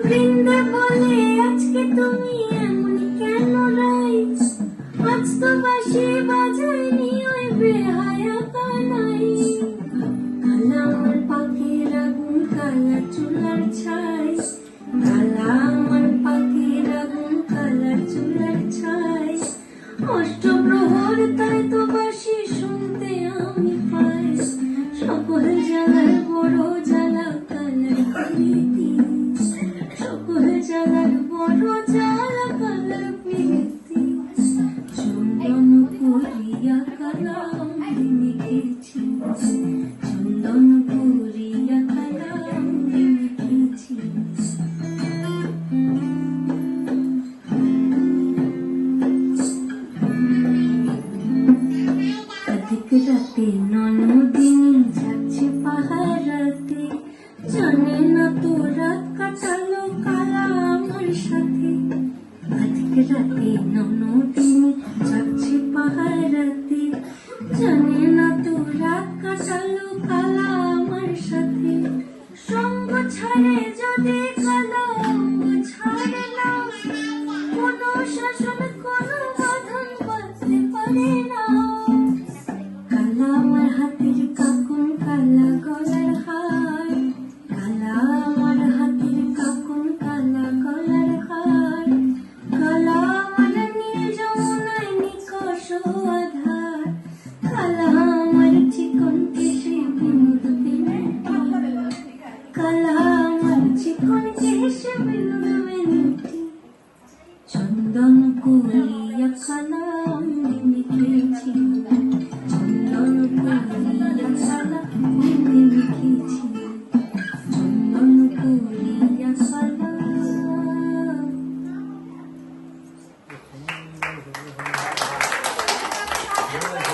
বৃন্দে বলে আজকে তুমি এমন কেন রাই, আজ তো বাঁশি বাজায়নি ওই বেহায়া কানাই। কালা আমার পাখির আগুন কালা চুলার ছাই, কালা আমার পাখির আগুন কালা চুলার ছাই। অষ্টপ্রহর তাই তো বাঁশি শুনতে আমি পাই, সকল জ্বালার বড় জ্বালা কালার প্রীতি, সকল জ্বালার বড় জ্বালা কালার প্রীতি। চন্দন পুরিয়া কালা অঙ্গে মেখেছি, চন্দন পুরিয়া কালা অঙ্গে মেখেছি। অধিক রাতে ননদিনী যাচ্ছে পাহারাতে, জানে না তো রাত কাটালো কালা আমার সাথে। অধিক রাতে ননদিনী যাচ্ছে পাহারাতে, জানে না তো রাত কাটালো কালা আমার সাথে। সঙ্গ ছাড়ে যদি কালা অঙ্গ ছাড়ে না, কোনো শাসন কোনো বাঁধন বাঁধতে পারে না। কালা আমার হাতের কাকুন কালা গলার হার, কালা আমার হাতের কাকুন কালা গলার হার। কালা আমার নীল যমুনায় নিকষ আধার, কালা আমার চিকন কেশে বিনোদ বিনুটি, কালা আমার চিকন কেশে বিনোদ বিনুটি। চন্দন পুরিয়া কালা